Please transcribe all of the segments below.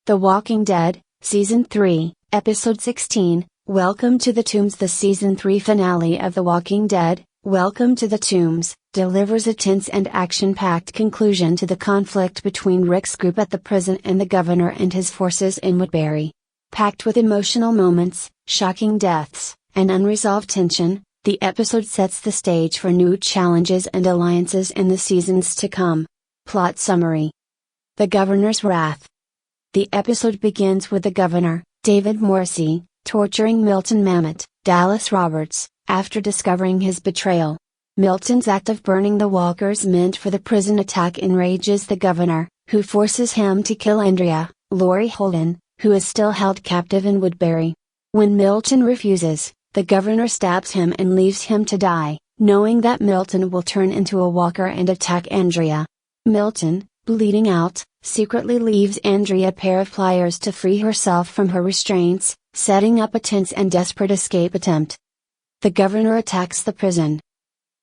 The Walking Dead, Season 3, Episode 16, Welcome to the Tombs. The Season 3 finale of The Walking Dead, Welcome to the Tombs, delivers a tense and action-packed conclusion to the conflict between Rick's group at the prison and the governor and his forces in Woodbury. Packed with emotional moments, shocking deaths, and unresolved tension, the episode sets the stage for new challenges and alliances in the seasons to come. Plot summary. The Governor's Wrath. The episode begins with the governor, David Morrissey, torturing Milton Mamet, Dallas Roberts, after discovering his betrayal. Milton's act of burning the walkers meant for the prison attack enrages the governor, who forces him to kill Andrea, Lori Holden, who is still held captive in Woodbury. When Milton refuses, the governor stabs him and leaves him to die, knowing that Milton will turn into a walker and attack Andrea. Milton, bleeding out, secretly leaves Andrea a pair of pliers to free herself from her restraints, setting up a tense and desperate escape attempt. The governor attacks the prison.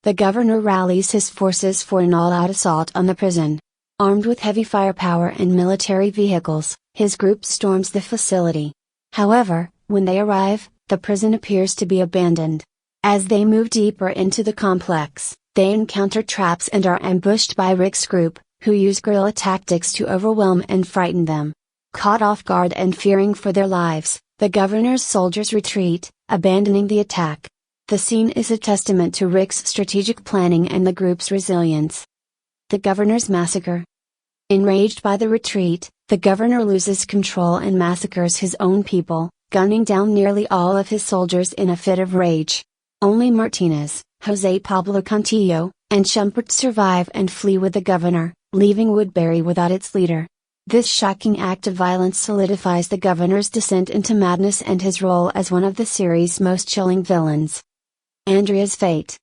The governor rallies his forces for an all-out assault on the prison. Armed with heavy firepower and military vehicles, his group storms the facility. However, when they arrive, the prison appears to be abandoned. As they move deeper into the complex, they encounter traps and are ambushed by Rick's group, who use guerrilla tactics to overwhelm and frighten them. Caught off guard and fearing for their lives, the governor's soldiers retreat, abandoning the attack. The scene is a testament to Rick's strategic planning and the group's resilience. The Governor's Massacre. Enraged by the retreat, the governor loses control and massacres his own people, gunning down nearly all of his soldiers in a fit of rage. Only Martinez, Jose Pablo Cantillo, and Shumpert survive and flee with the governor, leaving Woodbury without its leader. This shocking act of violence solidifies the governor's descent into madness and his role as one of the series' most chilling villains. Andrea's fate.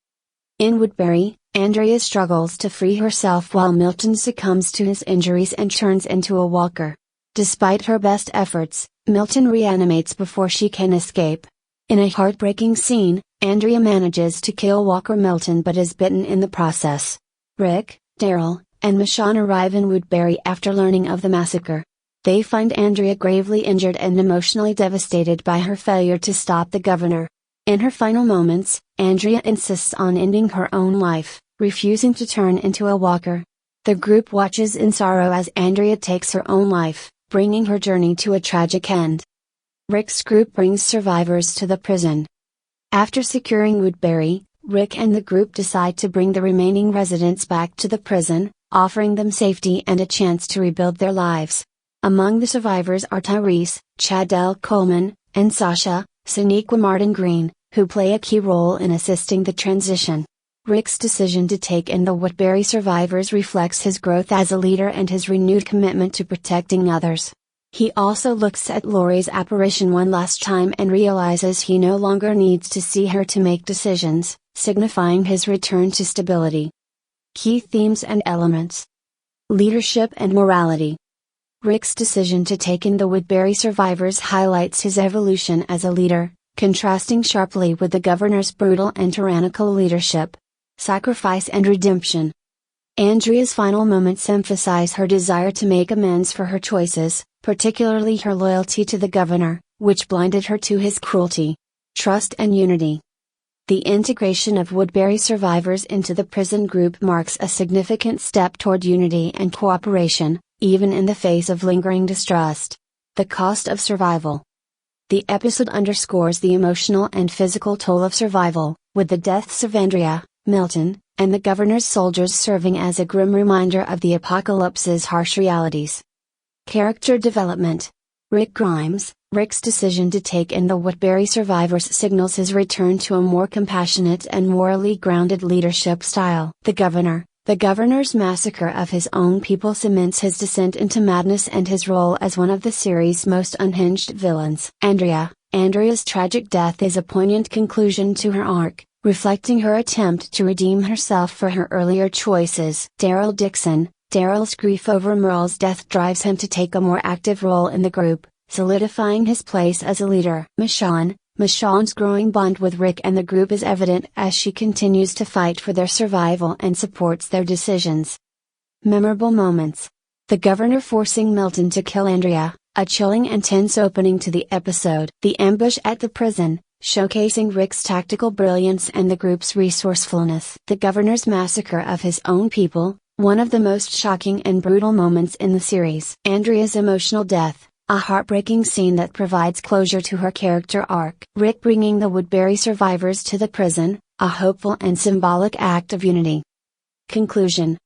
In Woodbury, Andrea struggles to free herself while Milton succumbs to his injuries and turns into a walker. Despite her best efforts, Milton reanimates before she can escape. In a heartbreaking scene, Andrea manages to kill Walker Milton but is bitten in the process. Rick, Daryl, and Michonne arrive in Woodbury after learning of the massacre. They find Andrea gravely injured and emotionally devastated by her failure to stop the governor. In her final moments, Andrea insists on ending her own life, refusing to turn into a walker. The group watches in sorrow as Andrea takes her own life, bringing her journey to a tragic end. Rick's group brings survivors to the prison. After securing Woodbury, Rick and the group decide to bring the remaining residents back to the prison, offering them safety and a chance to rebuild their lives. Among the survivors are Tyrese, Chadell Coleman, and Sasha, Sonequa Martin Green, who play a key role in assisting the transition. Rick's decision to take in the Woodbury survivors reflects his growth as a leader and his renewed commitment to protecting others. He also looks at Lori's apparition one last time and realizes he no longer needs to see her to make decisions, signifying his return to stability. Key themes and elements. Leadership and morality. Rick's decision to take in the Woodbury survivors highlights his evolution as a leader, contrasting sharply with the governor's brutal and tyrannical leadership. Sacrifice and redemption. Andrea's final moments emphasize her desire to make amends for her choices, particularly her loyalty to the governor, which blinded her to his cruelty. Trust and unity. The integration of Woodbury survivors into the prison group marks a significant step toward unity and cooperation, even in the face of lingering distrust. The cost of survival. The episode underscores the emotional and physical toll of survival, with the deaths of Andrea, Milton, and the governor's soldiers serving as a grim reminder of the apocalypse's harsh realities. Character development. Rick Grimes. Rick's decision to take in the Woodbury survivors signals his return to a more compassionate and morally grounded leadership style. The governor's massacre of his own people cements his descent into madness and his role as one of the series' most unhinged villains. Andrea's tragic death is a poignant conclusion to her arc, reflecting her attempt to redeem herself for her earlier choices. Daryl Dixon. Daryl's grief over Merle's death drives him to take a more active role in the group, solidifying his place as a leader. Michonne's growing bond with Rick and the group is evident as she continues to fight for their survival and supports their decisions. Memorable moments. The governor forcing Milton to kill Andrea, A chilling and tense opening to the episode. The ambush at the prison, showcasing Rick's tactical brilliance and the group's resourcefulness. The governor's massacre of his own people, one of the most shocking and brutal moments in the series. Andrea's emotional death, a heartbreaking scene that provides closure to her character arc. Rick bringing the Woodbury survivors to the prison, a hopeful and symbolic act of unity. Conclusion.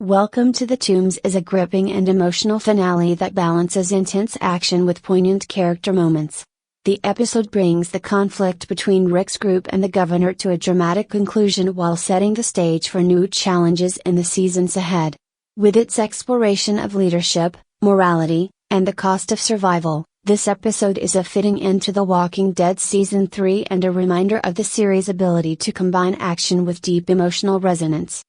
Welcome to the Tombs is a gripping and emotional finale that balances intense action with poignant character moments. The episode brings the conflict between Rick's group and the governor to a dramatic conclusion while setting the stage for new challenges in the seasons ahead. With its exploration of leadership, morality, and the cost of survival, this episode is a fitting end to The Walking Dead Season 3 and a reminder of the series' ability to combine action with deep emotional resonance.